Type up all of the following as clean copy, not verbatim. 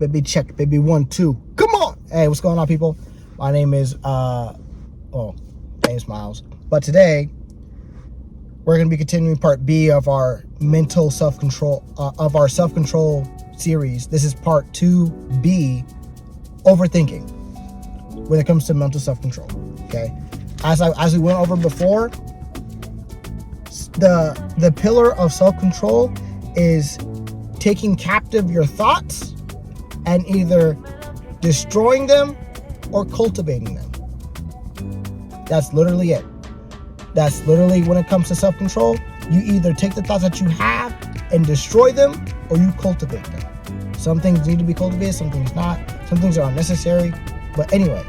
Baby, check, baby, 1, 2. Come on. Hey, what's going on, people? My name is name's Miles. But today we're going to be continuing part B of our mental self-control self-control series. This is part 2B, overthinking, when it comes to mental self-control. Okay, as we went over before, the pillar of self-control is taking captive your thoughts and either destroying them or cultivating them. That's literally it. That's literally when it comes to self-control. You either take the thoughts that you have and destroy them, or you cultivate them. Some things need to be cultivated, some things not. Some things are unnecessary. But anyway,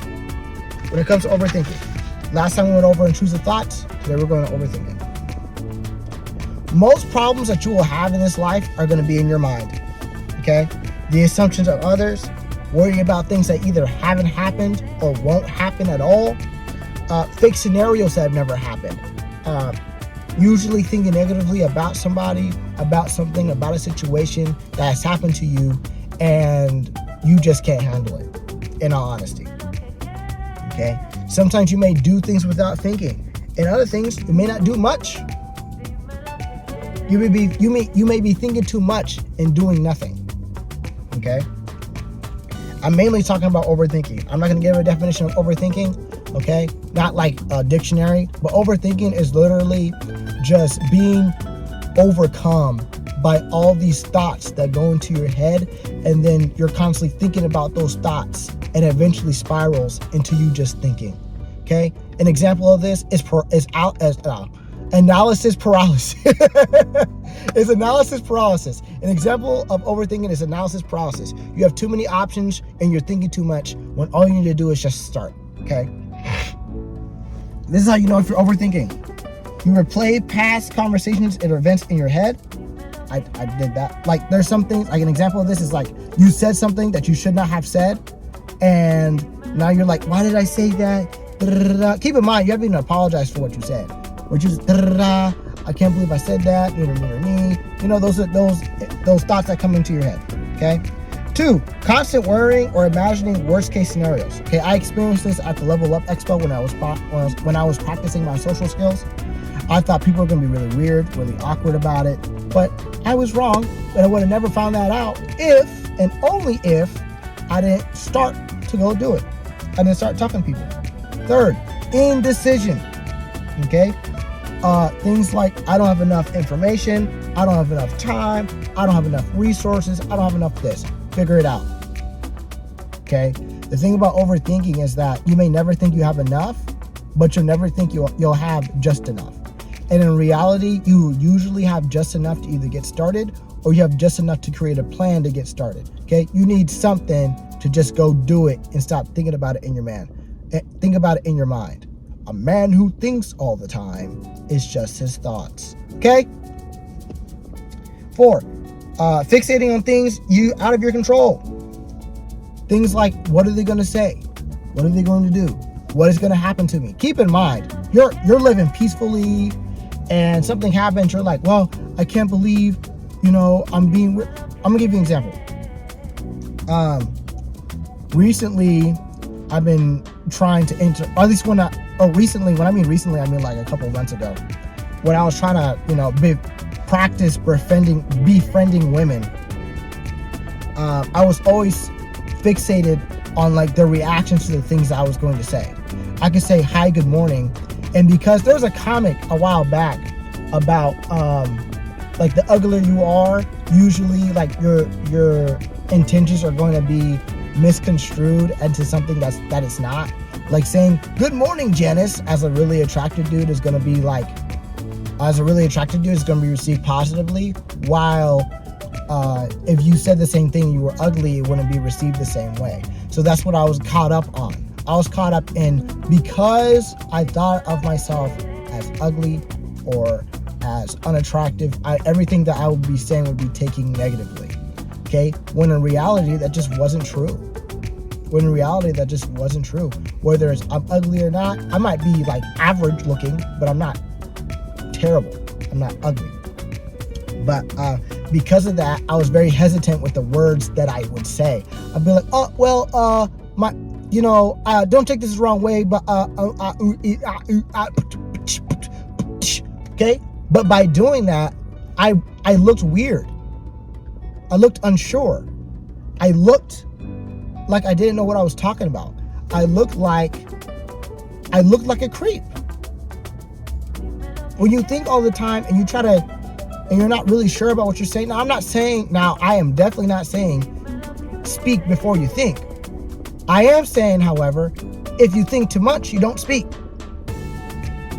when it comes to overthinking, last time we went over intrusive thoughts. Today we're going to overthinking. Most problems that you will have in this life are going to be in your mind. Okay? The assumptions of others, worrying about things that either haven't happened or won't happen at all, fake scenarios that have never happened, usually thinking negatively about somebody, about something, about a situation that has happened to you, and you just can't handle it, in all honesty. Okay? Sometimes you may do things without thinking, and other things you may not do much. You may be thinking too much and doing nothing. Okay? I'm mainly talking about overthinking. I'm not going to give a definition of overthinking, okay? Not like a dictionary, but overthinking is literally just being overcome by all these thoughts that go into your head, and then you're constantly thinking about those thoughts, and eventually spirals into you just thinking. Okay? An example of this is analysis paralysis. It's analysis paralysis. An example of overthinking is analysis paralysis. You have too many options and you're thinking too much when all you need to do is just start. Okay? This is how you know if you're overthinking. You replay past conversations and events in your head. I did that. Like, there's some things, like an example of this is like you said something that you should not have said, and now you're like, why did I say that? Keep in mind, you haven't even apologized for what you said. Which is, I can't believe I said that. You know, those thoughts that come into your head. Okay. 2, constant worrying or imagining worst case scenarios. Okay, I experienced this at the Level Up Expo when I was practicing my social skills. I thought people were gonna be really weird, really awkward about it, but I was wrong. But I would have never found that out if and only if I didn't start to go do it. I didn't start talking to people. 3rd, indecision. Okay. Things like, I don't have enough information, I don't have enough time, I don't have enough resources, I don't have enough this. Figure it out. Okay? The thing about overthinking is that you may never think you have enough, but you'll never think you'll have just enough. And in reality, you usually have just enough to either get started, or you have just enough to create a plan to get started. Okay? You need something to just go do it and stop thinking about it in your think about it in your mind. A man who thinks all the time is just his thoughts. Okay? 4, fixating on things out of your control. Things like, what are they going to say? What are they going to do? What is going to happen to me? Keep in mind, you're living peacefully, and something happens. You're like, well, I can't believe, I'm gonna give you an example. Recently, I've been trying to recently, when I mean recently, I mean like a couple of months ago, when I was trying to, practice befriending women. I was always fixated on like their reactions to the things I was going to say. I could say, hi, good morning. And because there was a comic a while back about, like, the uglier you are, usually like your intentions are going to be misconstrued into something that it's not. Like saying, good morning, Janice, as a really attractive dude is going to be received positively, while if you said the same thing, you were ugly, it wouldn't be received the same way. So that's what I was caught up on. I was caught up in, because I thought of myself as ugly or as unattractive, everything that I would be saying would be taken negatively. Okay? When in reality, that just wasn't true. Whether it's I'm ugly or not, I might be like average looking, but I'm not terrible. I'm not ugly. But because of that, I was very hesitant with the words that I would say. I'd be like, oh, well, don't take this the wrong way, but, okay? But by doing that, I looked weird. I looked unsure. I looked like I didn't know what I was talking about. I looked like a creep. When you think all the time and you're not really sure about what you're saying. Now, I am definitely not saying speak before you think. I am saying, however, if you think too much, you don't speak.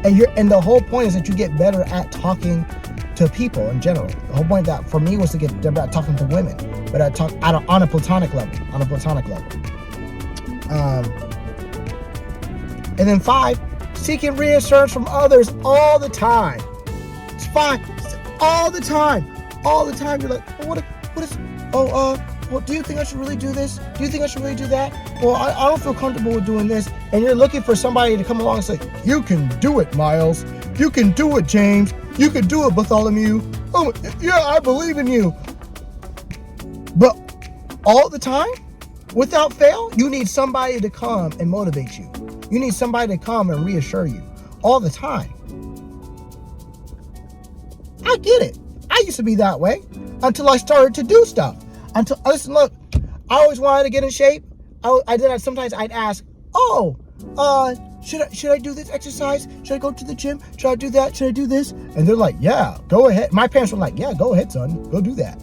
And the whole point is that you get better at talking to people in general. The whole point that for me was to get better at talking to women, but I talk on a platonic level. And then 5, seeking reassurance from others all the time. It's 5, all the time. You're like, well, do you think I should really do this? Do you think I should really do that? Well, I don't feel comfortable with doing this. And you're looking for somebody to come along and say, you can do it, Miles. You can do it, James. You can do it, Bartholomew. Oh, yeah, I believe in you. But all the time, without fail, you need somebody to come and motivate you. You need somebody to come and reassure you all the time. I get it. I used to be that way until I started to do stuff. Look, I always wanted to get in shape. Sometimes I'd ask, should I do this exercise? Should I go to the gym? Should I do that? Should I do this? And they're like, yeah, go ahead. My parents were like, yeah, go ahead, son. Go do that.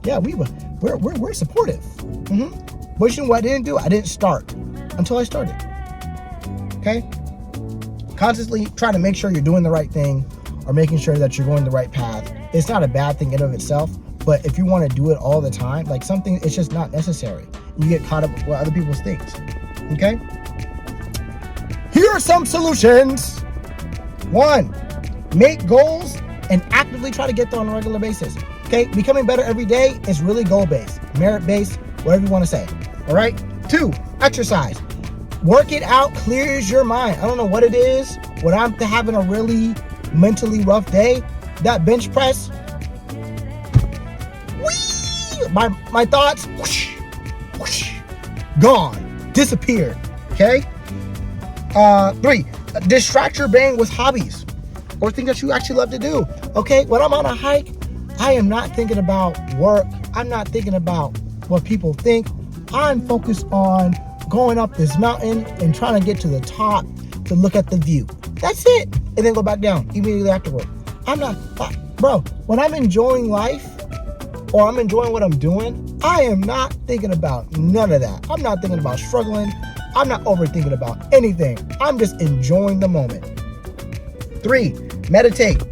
Yeah, we're supportive. But you know what I didn't do? I didn't start until I started. Okay? Constantly try to make sure you're doing the right thing or making sure that you're going the right path. It's not a bad thing in of itself, but if you want to do it all the time, like something, it's just not necessary. You get caught up with what other people think. Okay? Here are some solutions. 1, make goals and actively try to get them on a regular basis. Okay? Becoming better every day is really goal-based, merit-based, whatever you want to say. All right? 2, exercise. Work it out clears your mind. I don't know what it is. When I'm having a really mentally rough day, that bench press, my thoughts, whoosh, whoosh, gone, disappeared. Okay? 3, distract your brain with hobbies or things that you actually love to do. Okay? When I'm on a hike, I am not thinking about work. I'm not thinking about what people think. I'm focused on going up this mountain and trying to get to the top to look at the view. That's it. And then go back down immediately afterward. When I'm enjoying life or I'm enjoying what I'm doing, I am not thinking about none of that. I'm not thinking about struggling. I'm not overthinking about anything. I'm just enjoying the moment. 3, meditate.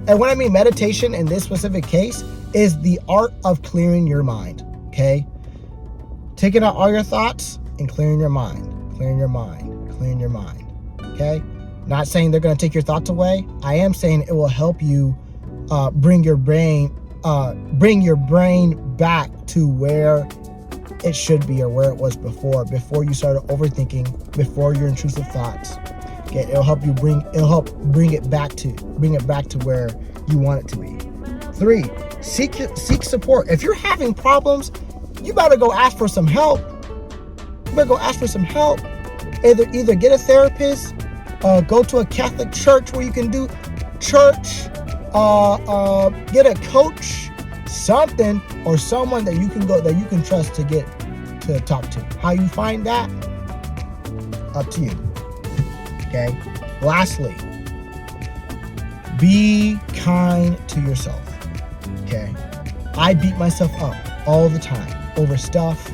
And when I mean meditation in this specific case is the art of clearing your mind. Okay? Taking out all your thoughts and clearing your mind. Okay? Not saying they're going to take your thoughts away. I am saying it will help you bring your brain back to where it should be or where it was before you started overthinking, before your intrusive thoughts. Okay, it'll help bring it back to where you want it to be. 3, seek support. If you're having problems, you better go ask for some help. Either get a therapist, go to a Catholic church where you can do church, get a coach, something, or someone that you can trust to talk to. How you find that? Up to you. Okay? Lastly, be kind to yourself. Okay? I beat myself up all the time over stuff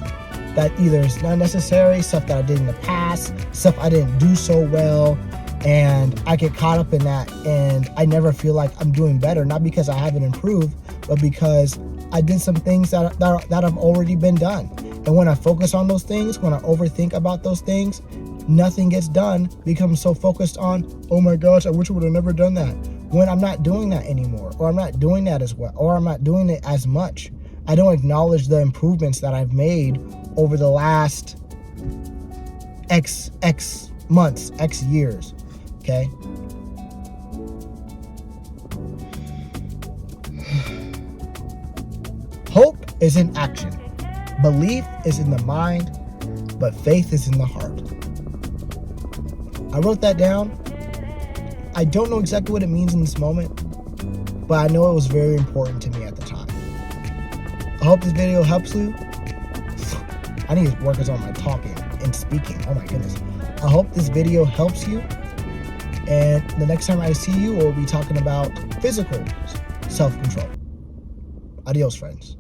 that either is not necessary, stuff that I did in the past, stuff I didn't do so well, and I get caught up in that, and I never feel like I'm doing better, not because I haven't improved, but because I did some things that have already been done. And when I focus on those things, when I overthink about those things, nothing gets done because I'm so focused on, oh my gosh, I wish I would have never done that. When I'm not doing that anymore, or I'm not doing that as well, or I'm not doing it as much. I don't acknowledge the improvements that I've made over the last X months, X years. Okay? is in action. Belief is in the mind, but faith is in the heart. I wrote that down. I don't know exactly what it means in this moment, but I know it was very important to me at the time. I hope this video helps you. I need to work on my talking and speaking. Oh my goodness. I hope this video helps you. And the next time I see you, we'll be talking about physical self-control. Adios, friends.